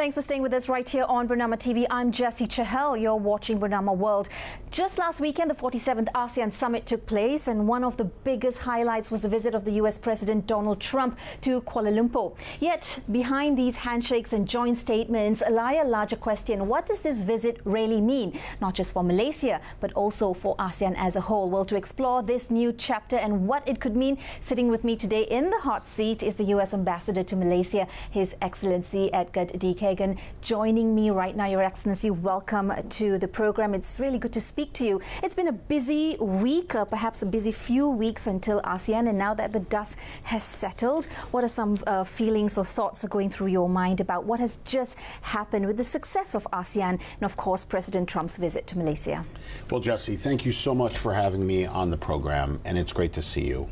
Thanks for staying with us right here on Bernama TV. I'm Jessie CHAHAL. You're watching Bernama World. Just last weekend, the 47th ASEAN Summit took place, and one of the biggest highlights was the visit of the US President Donald Trump to Kuala Lumpur. Yet, behind these handshakes and joint statements lie a larger question. What does this visit really mean? Not just for Malaysia, but also for ASEAN as a whole. Well, to explore this new chapter and what it could mean, sitting with me today in the hot seat is the US Ambassador to Malaysia, His Excellency EDGARD KAGAN, joining me right now. Your Excellency, welcome to the program. It's really good to speak to you. It's been a busy week, perhaps a busy few weeks until ASEAN, and now that the dust has settled, what are some feelings or thoughts are going through your mind about what has just happened with the success of ASEAN and, of course, President Trump's visit to Malaysia? Well, Jessie, thank you so much for having me on the program, and it's great to see you.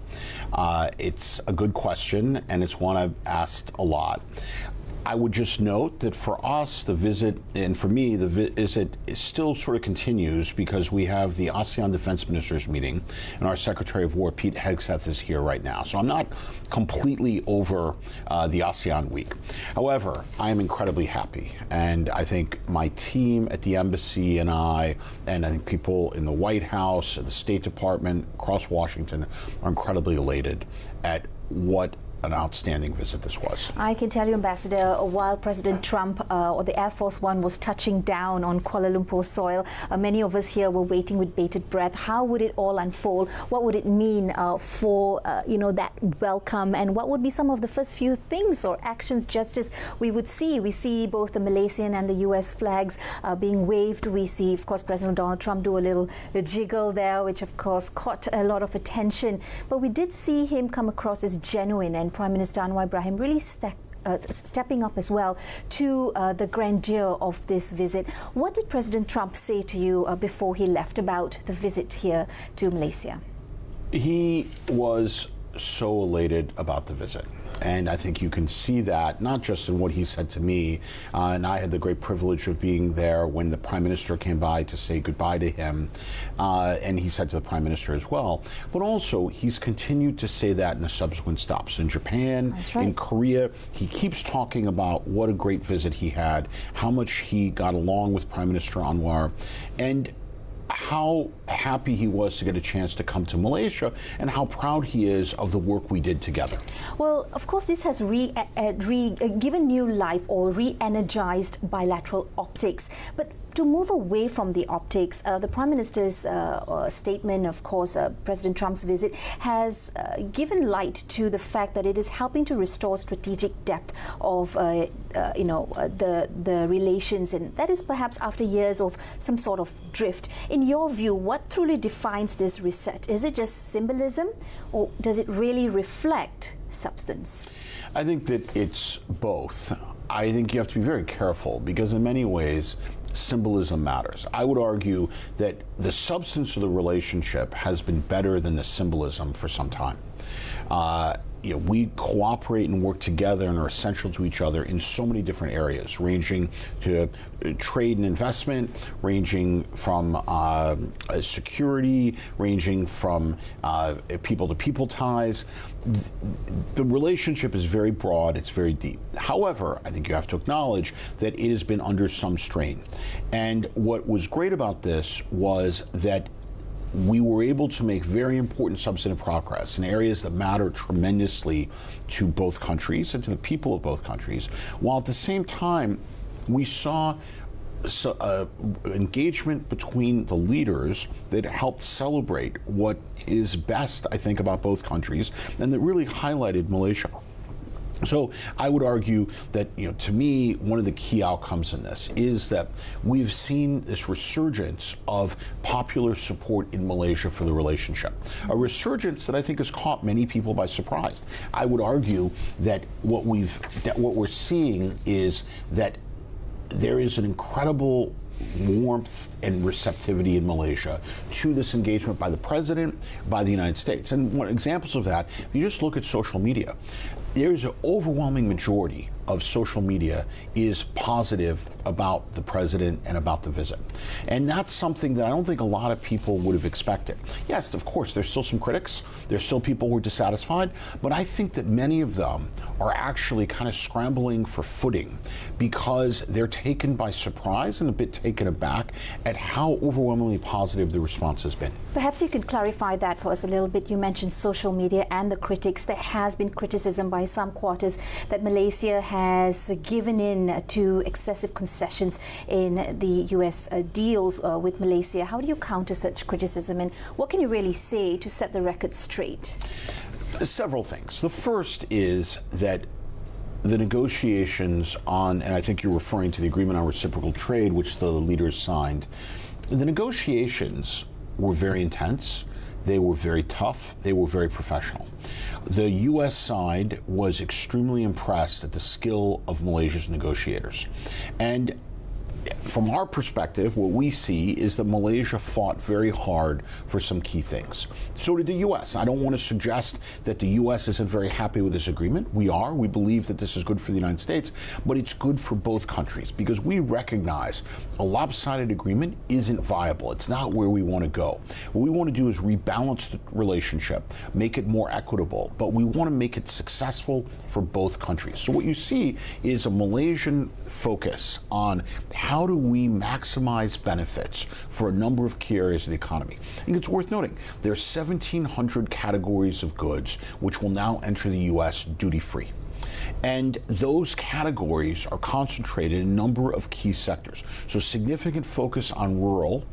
It's a good question, and it's one I've asked a lot. I would just note that for us, the visit, and for me, the visit still sort of continues because we have the ASEAN Defense Ministers meeting, and our Secretary of War, Pete Hegseth, is here right now. So I'm not completely over the ASEAN week. However, I am incredibly happy, and I think my team at the embassy and I think people in the White House, at the State Department, across Washington, are incredibly elated at what an outstanding visit this was. I can tell you, Ambassador, while President Trump or the Air Force One was touching down on Kuala Lumpur soil, many of us here were waiting with bated breath. How would it all unfold? What would it mean for that welcome? And what would be some of the first few things or actions, gestures we would see? We see both the Malaysian and the US flags being waved. We see, of course, President Donald Trump do a little jiggle there, which of course caught a lot of attention. But we did see him come across as genuine, and Prime Minister Anwar Ibrahim really stepping up as well to the grandeur of this visit. What did President Trump say to you before he left about the visit here to Malaysia? He was so elated about the visit. And I think you can see that not just in what he said to me, and I had the great privilege of being there when the Prime Minister came by to say goodbye to him, and he said to the Prime Minister as well, but also he's continued to say that in the subsequent stops in Japan, That's right. in Korea. He keeps talking about what a great visit he had, how much he got along with Prime Minister Anwar, and how happy he was to get a chance to come to Malaysia, and how proud he is of the work we did together. Well, of course, this has given new life or re-energized bilateral optics. But to move away from the optics, the Prime Minister's statement, of course, President Trump's visit, has given light to the fact that it is helping to restore strategic depth of the relations, and that is perhaps after years of some sort of drift. In your view, what truly defines this reset? Is it just symbolism, or does it really reflect substance? I think that it's both. I think you have to be very careful because in many ways, symbolism matters. I would argue that the substance of the relationship has been better than the symbolism for some time. We cooperate and work together and are essential to each other in so many different areas, ranging to trade and investment, ranging from security, ranging from people-to-people ties. The relationship is very broad, it's very deep. However, I think you have to acknowledge that it has been under some strain. And what was great about this was that we were able to make very important substantive progress in areas that matter tremendously to both countries and to the people of both countries, while at the same time we saw engagement between the leaders that helped celebrate what is best, I think, about both countries, and that really highlighted Malaysia. So I would argue that, to me, one of the key outcomes in this is that we've seen this resurgence of popular support in Malaysia for the relationship, a resurgence that I think has caught many people by surprise. I would argue that what we're seeing is that there is an incredible warmth and receptivity in Malaysia to this engagement by the President, by the United States. And one examples of that, if you just look at social media, there is an overwhelming majority of social media is positive about the president and about the visit. And that's something that I don't think a lot of people would have expected. Yes, of course, there's still some critics. There's still people who are dissatisfied. But I think that many of them are actually kind of scrambling for footing because they're taken by surprise and a bit taken aback at how overwhelmingly positive the response has been. Perhaps you could clarify that for us a little bit. You mentioned social media and the critics. There has been criticism by some quarters that Malaysia has given in to excessive concessions in the US deals with Malaysia. How do you counter such criticism, and what can you really say to set the record straight? Several things. The first is that the negotiations on, and I think you're referring to the agreement on reciprocal trade, which the leaders signed, the negotiations were very intense. They were very tough. They were very professional. The U.S. side was extremely impressed at the skill of Malaysia's negotiators. And from our perspective, what we see is that Malaysia fought very hard for some key things. So did the U.S. I don't want to suggest that the U.S. isn't very happy with this agreement. We are. We believe that this is good for the United States, but it's good for both countries because we recognize a lopsided agreement isn't viable. It's not where we want to go. What we want to do is rebalance the relationship, make it more equitable, but we want to make it successful for both countries. So what you see is a Malaysian focus on how do we maximize benefits for a number of key areas of the economy. I think it's worth noting there are 1,700 categories of goods which will now enter the U.S. duty-free. And those categories are concentrated in a number of key sectors. So significant focus on rural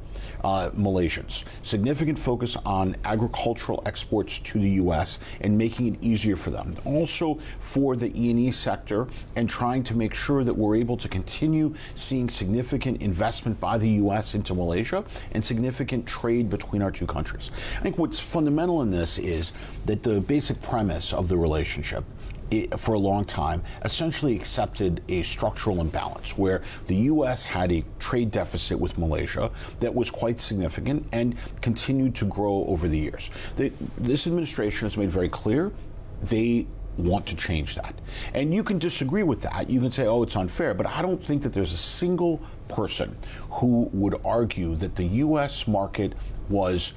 Malaysians, significant focus on agricultural exports to the U.S. and making it easier for them. Also for the E&E sector and trying to make sure that we're able to continue seeing significant investment by the U.S. into Malaysia and significant trade between our two countries. I think what's fundamental in this is that the basic premise of the relationship for a long time essentially accepted a structural imbalance where the U.S. had a trade deficit with Malaysia that was quite significant and continued to grow over the years. This administration has made very clear they want to change that. And you can disagree with that. You can say, oh, it's unfair. But I don't think that there's a single person who would argue that the U.S. market was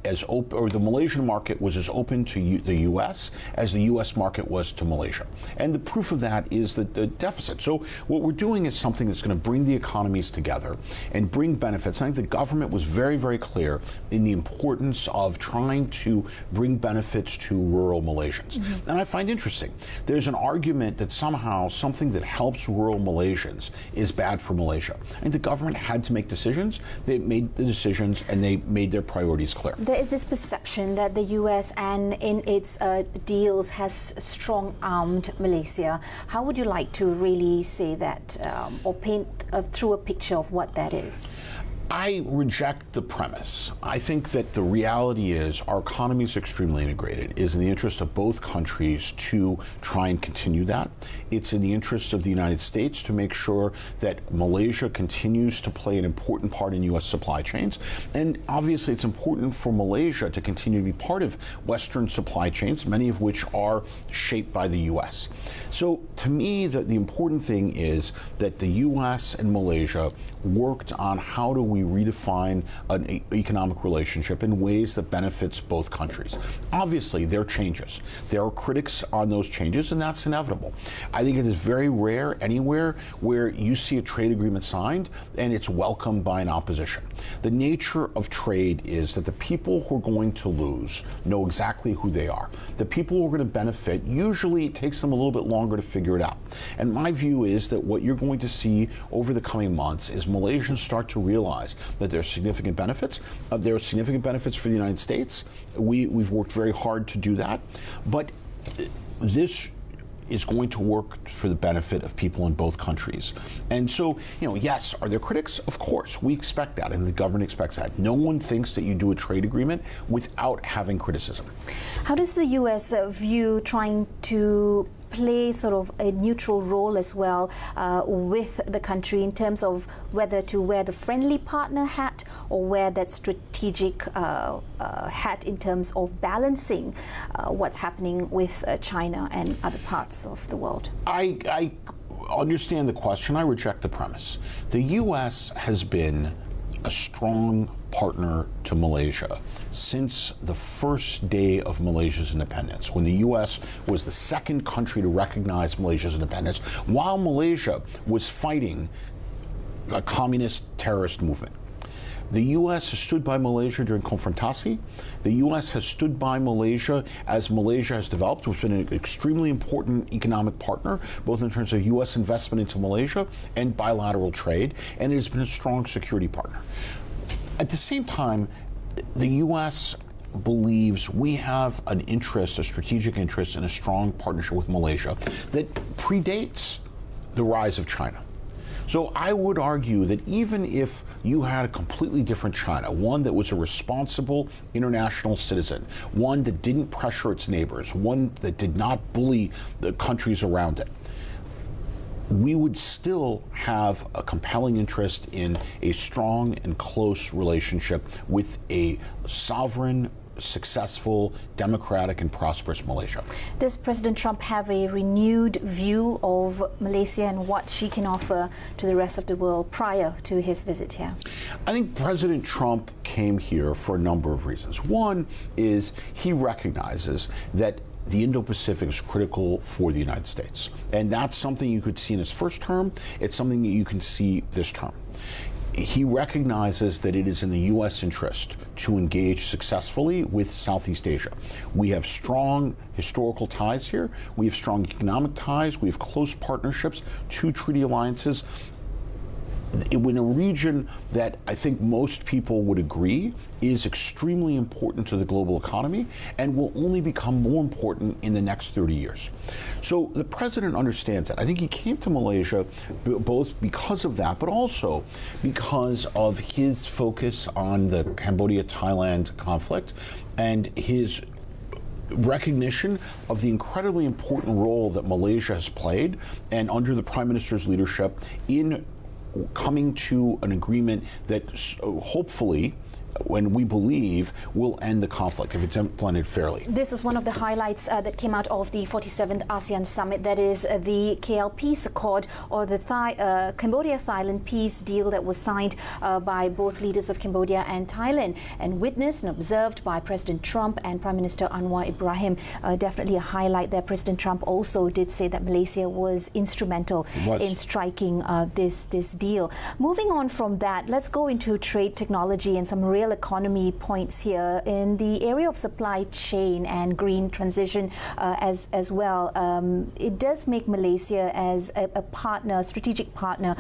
as open, or the Malaysian market was as open to the U.S. as the U.S. market was to Malaysia. And the proof of that is the deficit. So what we're doing is something that's going to bring the economies together and bring benefits. I think the government was very, very clear in the importance of trying to bring benefits to rural Malaysians. Mm-hmm. And I find interesting, there's an argument that somehow something that helps rural Malaysians is bad for Malaysia. I think the government had to make decisions. They made the decisions and they made their priorities clear. There is this perception that the U.S. and in its deals has strong-armed Malaysia. How would you like to really say that or paint through a picture of what that is? I reject the premise. I think that the reality is our economy is extremely integrated. It is in the interest of both countries to try and continue that. It's in the interest of the United States to make sure that Malaysia continues to play an important part in U.S. supply chains. And obviously it's important for Malaysia to continue to be part of Western supply chains, many of which are shaped by the U.S. So to me, the important thing is that the U.S. and Malaysia worked on how do we redefine an economic relationship in ways that benefits both countries. Obviously, there are changes. There are critics on those changes, and that's inevitable. I think it is very rare anywhere where you see a trade agreement signed and it's welcomed by an opposition. The nature of trade is that the people who are going to lose know exactly who they are. The people who are going to benefit, usually it takes them a little bit longer to figure it out. And my view is that what you're going to see over the coming months is Malaysians start to realize that there are significant benefits. There are significant benefits for the United States. We've worked very hard to do that. But this is going to work for the benefit of people in both countries. And so, yes, are there critics? Of course, we expect that, and the government expects that. No one thinks that you do a trade agreement without having criticism. How does the U.S. view trying to play sort of a neutral role as well with the country in terms of whether to wear the friendly partner hat or wear that strategic hat in terms of balancing what's happening with China and other parts of the world? I understand the question. I reject the premise. The U.S. has been a strong partner to Malaysia since the first day of Malaysia's independence, when the U.S. was the second country to recognize Malaysia's independence, while Malaysia was fighting a communist terrorist movement. The U.S. has stood by Malaysia during confrontasi. The U.S. has stood by Malaysia as Malaysia has developed. It's been an extremely important economic partner, both in terms of U.S. investment into Malaysia and bilateral trade, and it has been a strong security partner. At the same time, the U.S. believes we have an interest, a strategic interest, in a strong partnership with Malaysia that predates the rise of China. So I would argue that even if you had a completely different China, one that was a responsible international citizen, one that didn't pressure its neighbors, one that did not bully the countries around it, we would still have a compelling interest in a strong and close relationship with a sovereign, successful, democratic, and prosperous Malaysia. Does President Trump have a renewed view of Malaysia and what she can offer to the rest of the world prior to his visit here? I think President Trump came here for a number of reasons. One is he recognizes that the Indo-Pacific is critical for the United States. And that's something you could see in his first term. It's something that you can see this term. He recognizes that it is in the U.S. interest to engage successfully with Southeast Asia. We have strong historical ties here. We have strong economic ties. We have close partnerships, 2 treaty alliances. In a region that I think most people would agree is extremely important to the global economy and will only become more important in the next 30 years. So the president understands that. I think he came to Malaysia both because of that, but also because of his focus on the Cambodia-Thailand conflict and his recognition of the incredibly important role that Malaysia has played, and under the Prime Minister's leadership, in coming to an agreement that hopefully, when we believe, will end the conflict if it's implemented fairly. This is one of the highlights that came out of the 47th ASEAN Summit, that is the KL Peace Accord, or the Cambodia-Thailand peace deal that was signed by both leaders of Cambodia and Thailand, and witnessed and observed by President Trump and Prime Minister Anwar Ibrahim. Definitely a highlight there. President Trump also did say that Malaysia was instrumental in striking this deal. Moving on from that, let's go into trade, technology, and some real economy points here in the area of supply chain and green transition as well. It does make Malaysia as a partner, strategic partner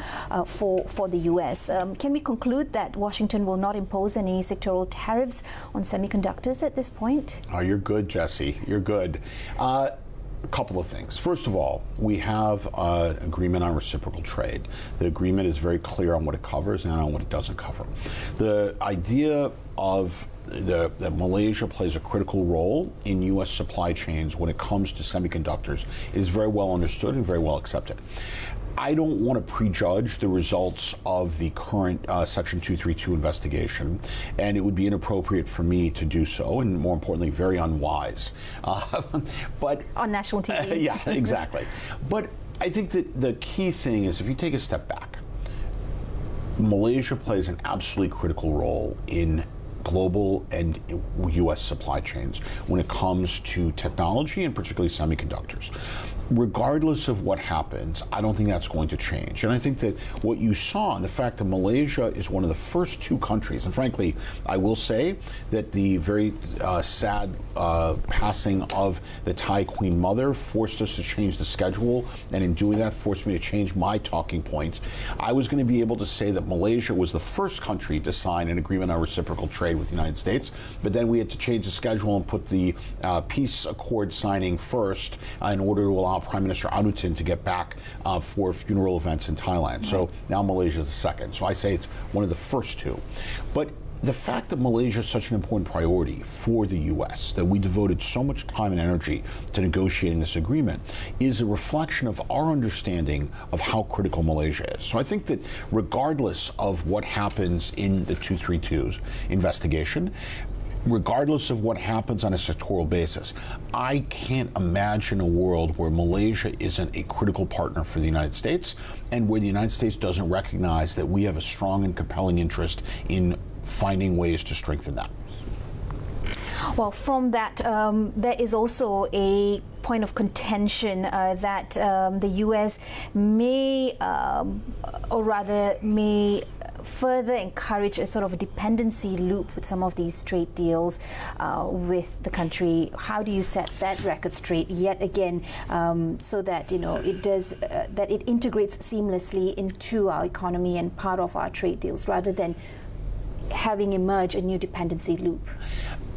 for the US. Can we conclude that Washington will not impose any sectoral tariffs on semiconductors at this point? Oh, you're good, Jesse. You're good. A couple of things. First of all, we have an agreement on reciprocal trade. The agreement is very clear on what it covers and on what it doesn't cover. The idea of that Malaysia plays a critical role in U.S. supply chains when it comes to semiconductors is very well understood and very well accepted. I don't want to prejudge the results of the current Section 232 investigation, and it would be inappropriate for me to do so, and more importantly, very unwise. But on national TV. Yeah, exactly. But I think that the key thing is, if you take a step back, Malaysia plays an absolutely critical role in global and U.S. supply chains when it comes to technology and particularly semiconductors. Regardless of what happens, I don't think that's going to change. And I think that what you saw, and the fact that Malaysia is one of the first 2 countries, and frankly, I will say that the very sad passing of the Thai Queen Mother forced us to change the schedule, and in doing that forced me to change my talking points. I was going to be able to say that Malaysia was the first country to sign an agreement on reciprocal trade with the United States, but then we had to change the schedule and put the peace accord signing first in order to allow Prime Minister Anutin to get back for funeral events in Thailand. So now Malaysia is the second. So I say it's one of the first 2. But the fact that Malaysia is such an important priority for the U.S., that we devoted so much time and energy to negotiating this agreement, is a reflection of our understanding of how critical Malaysia is. So I think that regardless of what happens in the 232's investigation, regardless of what happens on a sectoral basis. I can't imagine a world where Malaysia isn't a critical partner for the United States and where the United States doesn't recognize that we have a strong and compelling interest in finding ways to strengthen that. Well, from that, there is also a point of contention that the U.S. may, or rather may, further encourage a sort of a dependency loop with some of these trade deals with the country. How do you set that record straight yet again, so that it does that it integrates seamlessly into our economy and part of our trade deals, rather than having emerged a new dependency loop?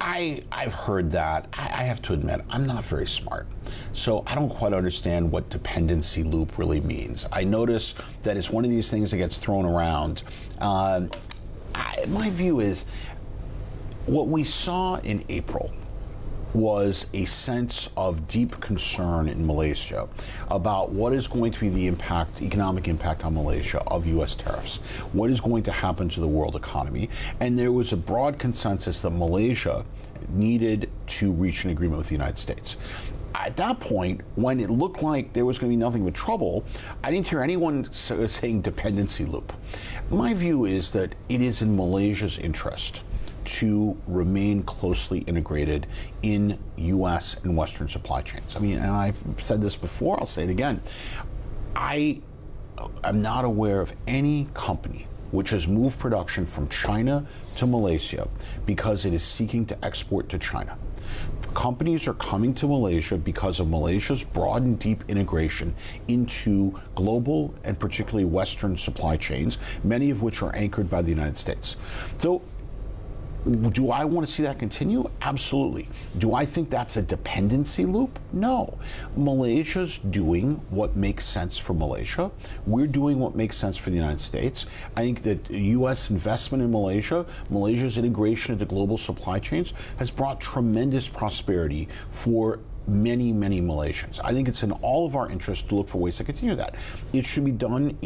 I've heard that. I have to admit, I'm not very smart. So I don't quite understand what dependency loop really means. I notice that it's one of these things that gets thrown around. My view is what we saw in April was a sense of deep concern in Malaysia about what is going to be the economic impact on Malaysia of U.S. tariffs. What is going to happen to the world economy? And there was a broad consensus that Malaysia needed to reach an agreement with the United States. At that point, when it looked like there was going to be nothing but trouble, I didn't hear anyone saying dependency loop. My view is that it is in Malaysia's interest to remain closely integrated in U.S. and Western supply chains. I mean, and I've said this before, I'll say it again. I am not aware of any company which has moved production from China to Malaysia because it is seeking to export to China. Companies are coming to Malaysia because of Malaysia's broad and deep integration into global and particularly Western supply chains, many of which are anchored by the United States. So, do I want to see that continue? Absolutely. Do I think that's a dependency loop? No. Malaysia's doing what makes sense for Malaysia. We're doing what makes sense for the United States. I think that U.S. investment in Malaysia, Malaysia's integration into global supply chains, has brought tremendous prosperity for many, many Malaysians. I think it's in all of our interest to look for ways to continue that. It should be done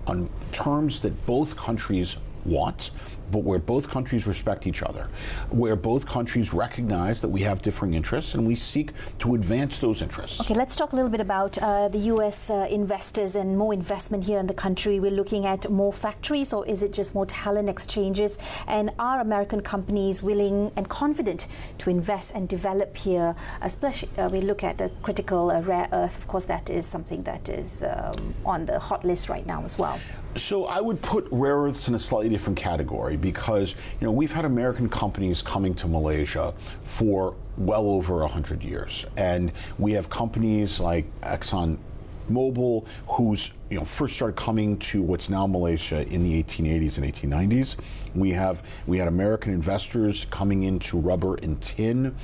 on terms that both countries want, but where both countries respect each other, where both countries recognize that we have differing interests and we seek to advance those interests. Okay, let's talk a little bit about the U.S. Investors and more investment here in the country. We're looking at more factories, or is it just more talent exchanges? And are American companies willing and confident to invest and develop here? Especially, we look at the critical rare earth. Of course, that is something that is on the hot list right now as well. So I would put rare earths in a slightly different category because, we've had American companies coming to Malaysia for well over 100 years. And we have companies like ExxonMobil, who's first started coming to what's now Malaysia in the 1880s and 1890s. We had American investors coming into rubber and tin.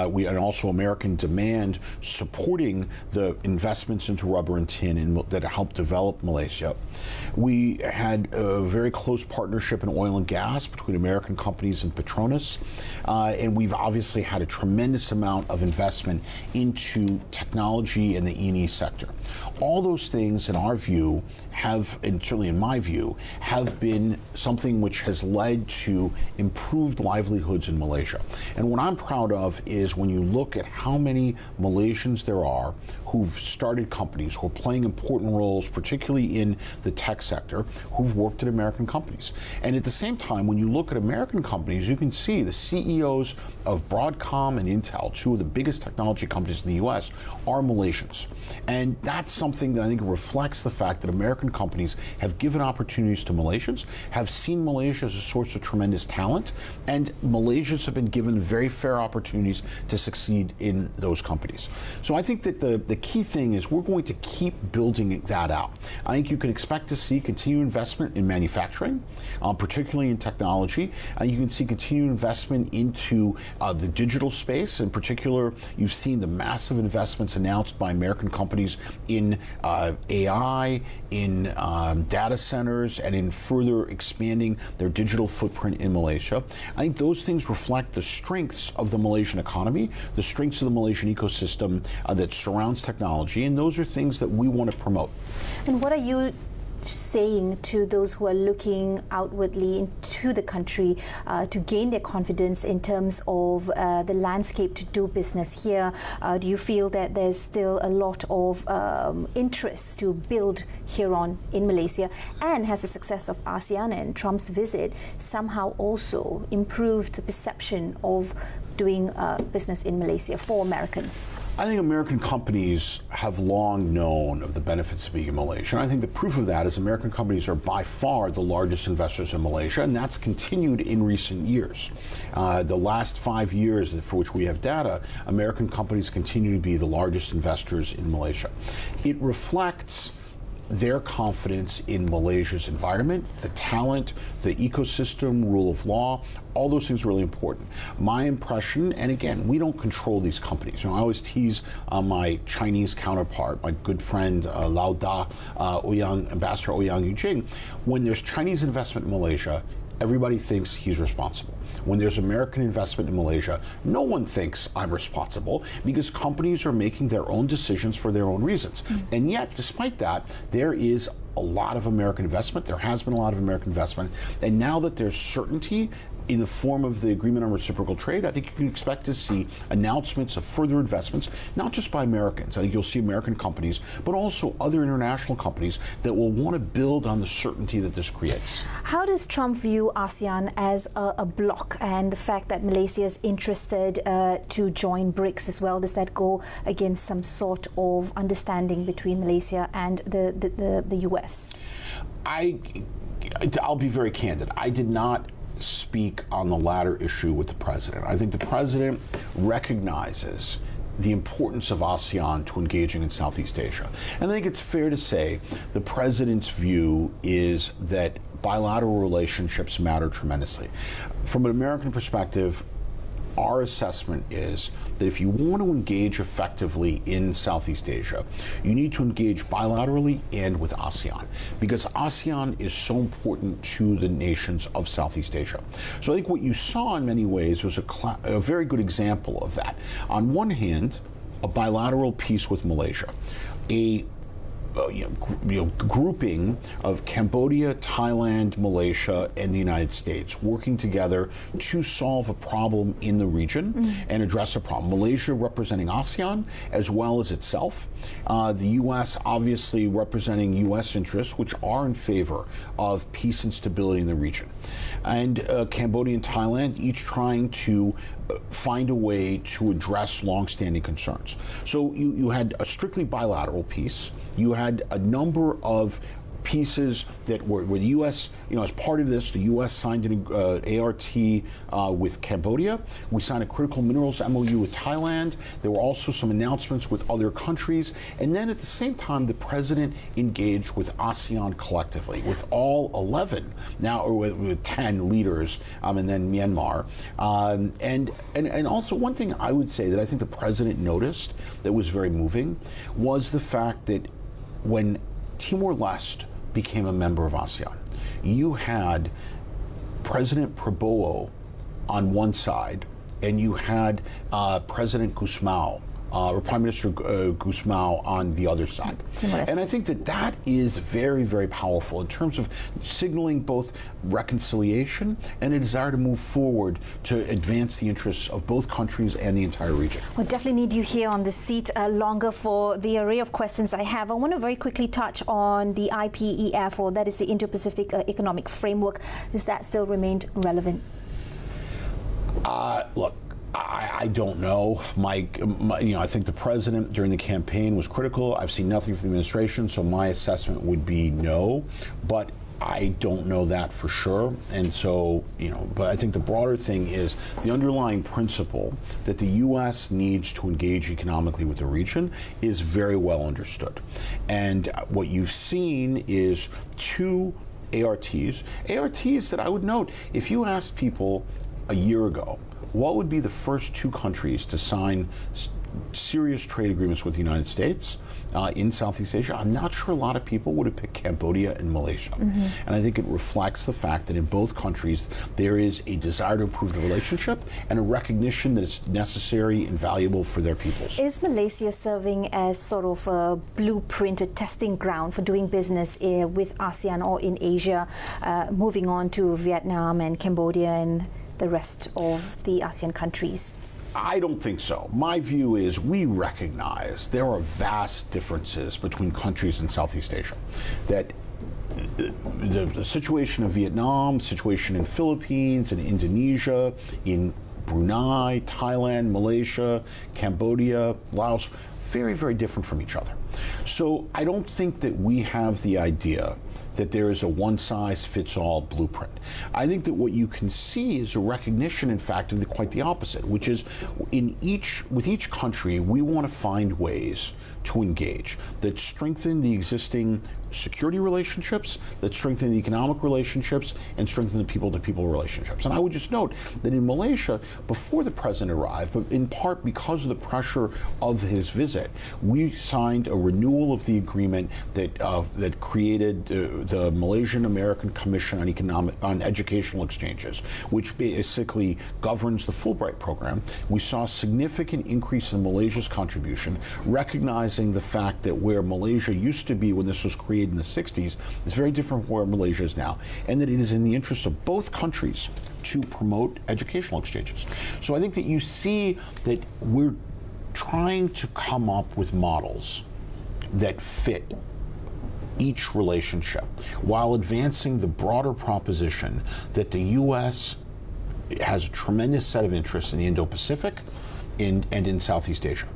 We had also American demand supporting the investments into rubber and tin that helped develop Malaysia. We had a very close partnership in oil and gas between American companies and Petronas. And we've obviously had a tremendous amount of investment into technology in the E&E sector. All those things, in our view, have, and certainly in my view, have been something which has led to improved livelihoods in Malaysia. And what I'm proud of is when you look at how many Malaysians there are who've started companies, who are playing important roles, particularly in the tech sector, who've worked at American companies. And at the same time, when you look at American companies, you can see the CEOs of Broadcom and Intel, two of the biggest technology companies in the US, are Malaysians. And that's something that I think reflects the fact that American companies have given opportunities to Malaysians, have seen Malaysia as a source of tremendous talent, and Malaysians have been given very fair opportunities to succeed in those companies. So I think that the key thing is we're going to keep building that out. I think you can expect to see continued investment in manufacturing, particularly in technology. You can see continued investment into the digital space. In particular, you've seen the massive investments announced by American companies in AI, in data centers, and in further expanding their digital footprint in Malaysia. I think those things reflect the strengths of the Malaysian economy, the strengths of the Malaysian ecosystem that surrounds technology, and those are things that we want to promote. And what are you saying to those who are looking outwardly into the country to gain their confidence in terms of the landscape to do business here? Do you feel that there's still a lot of interest to build here on in Malaysia? And has the success of ASEAN and Trump's visit somehow also improved the perception of doing business in Malaysia for Americans? I think American companies have long known of the benefits of being in Malaysia. And I think the proof of that is American companies are by far the largest investors in Malaysia, and that's continued in recent years. The last 5 years for which we have data, American companies continue to be the largest investors in Malaysia. It reflects their confidence in Malaysia's environment, the talent, the ecosystem, rule of law. All those things are really important. My impression, and again, we don't control these companies. You know, I always tease my Chinese counterpart, my good friend Lao Da, Ambassador Ouyang Yujing. When there's Chinese investment in Malaysia, everybody thinks he's responsible. When there's American investment in Malaysia, no one thinks I'm responsible because companies are making their own decisions for their own reasons. And yet, despite that, there is a lot of American investment. There has been a lot of American investment. And now that there's certainty in the form of the Agreement on Reciprocal Trade, I think you can expect to see announcements of further investments, not just by Americans. I think you'll see American companies, but also other international companies that will want to build on the certainty that this creates. How does Trump view ASEAN as a bloc, and the fact that Malaysia is interested to join BRICS as well? Does that go against some sort of understanding between Malaysia and the US? I'll be very candid. I did not speak on the latter issue with the president. I think the president recognizes the importance of ASEAN to engaging in Southeast Asia. And I think it's fair to say the president's view is that bilateral relationships matter tremendously. From an American perspective, our assessment is that if you want to engage effectively in Southeast Asia, you need to engage bilaterally and with ASEAN, because ASEAN is so important to the nations of Southeast Asia. So I think what you saw in many ways was a very good example of that. On one hand, a bilateral peace with Malaysia, a grouping of Cambodia, Thailand, Malaysia, and the United States working together to solve a problem in the region and address a problem. Malaysia representing ASEAN as well as itself. The U.S. obviously representing U.S. interests, which are in favor of peace and stability in the region. And Cambodia and Thailand each trying to find a way to address longstanding concerns. So you had a strictly bilateral peace. You had a number of pieces that were the U.S., as part of this, the U.S. signed an ART with Cambodia. We signed a critical minerals MOU with Thailand. There were also some announcements with other countries. And then at the same time, the president engaged with ASEAN collectively, with all 11, now, or with 10 leaders, and then Myanmar. And also one thing I would say that I think the president noticed that was very moving was the fact that when Timor-Leste became a member of ASEAN, you had President Prabowo on one side, and you had President Gusmao, or Prime Minister Gusmao on the other side. And I think that that is very, very powerful in terms of signaling both reconciliation and a desire to move forward to advance the interests of both countries and the entire region. We'll definitely need you here on the seat longer for the array of questions I have. I want to very quickly touch on the IPEF, or that is the Indo-Pacific Economic Framework. Does that still remain relevant? Look, I don't know. I think the president during the campaign was critical. I've seen nothing from the administration, so my assessment would be no. But I don't know that for sure. And so, but I think the broader thing is the underlying principle that the U.S. needs to engage economically with the region is very well understood. And what you've seen is two ARTs that I would note, if you asked people a year ago, what would be the first two countries to sign serious trade agreements with the United States in Southeast Asia, I'm not sure a lot of people would have picked Cambodia and Malaysia. And I think it reflects the fact that in both countries there is a desire to improve the relationship and a recognition that it's necessary and valuable for their peoples. Is Malaysia serving as sort of a blueprint, a testing ground for doing business with ASEAN or in Asia, moving on to Vietnam and Cambodia and the rest of the ASEAN countries? I don't think so. My view is we recognize there are vast differences between countries in Southeast Asia. That the situation of Vietnam, situation in Philippines, in Indonesia, in Brunei, Thailand, Malaysia, Cambodia, Laos, very, very different from each other. So I don't think that we have the idea that there is a one-size-fits-all blueprint. I think that what you can see is a recognition, in fact, of quite the opposite, which is with each country, we want to find ways to engage that strengthen the existing security relationships, that strengthen the economic relationships, and strengthen the people-to-people relationships. And I would just note that in Malaysia, before the president arrived, but in part because of the pressure of his visit, we signed a renewal of the agreement that created the Malaysian-American Commission on Educational Exchanges, which basically governs the Fulbright program. We saw a significant increase in Malaysia's contribution, recognizing the fact that where Malaysia used to be when this was created in the 60s is very different from where Malaysia is now, and that it is in the interest of both countries to promote educational exchanges. So I think that you see that we're trying to come up with models that fit each relationship while advancing the broader proposition that the U.S. has a tremendous set of interests in the Indo-Pacific and in Southeast Asia.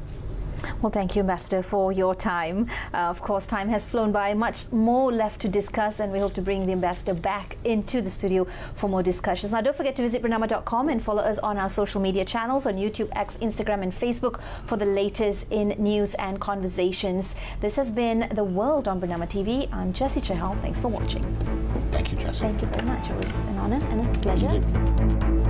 Well, thank you, Ambassador, for your time. Of course, time has flown by, much more left to discuss, and we hope to bring the Ambassador back into the studio for more discussions. Now, don't forget to visit Bernama.com and follow us on our social media channels on YouTube, X, Instagram, and Facebook for the latest in news and conversations. This has been The World on Bernama TV. I'm Jessie Chahal. Thanks for watching. Thank you, Jessie. Thank you very much. It was an honor and a pleasure.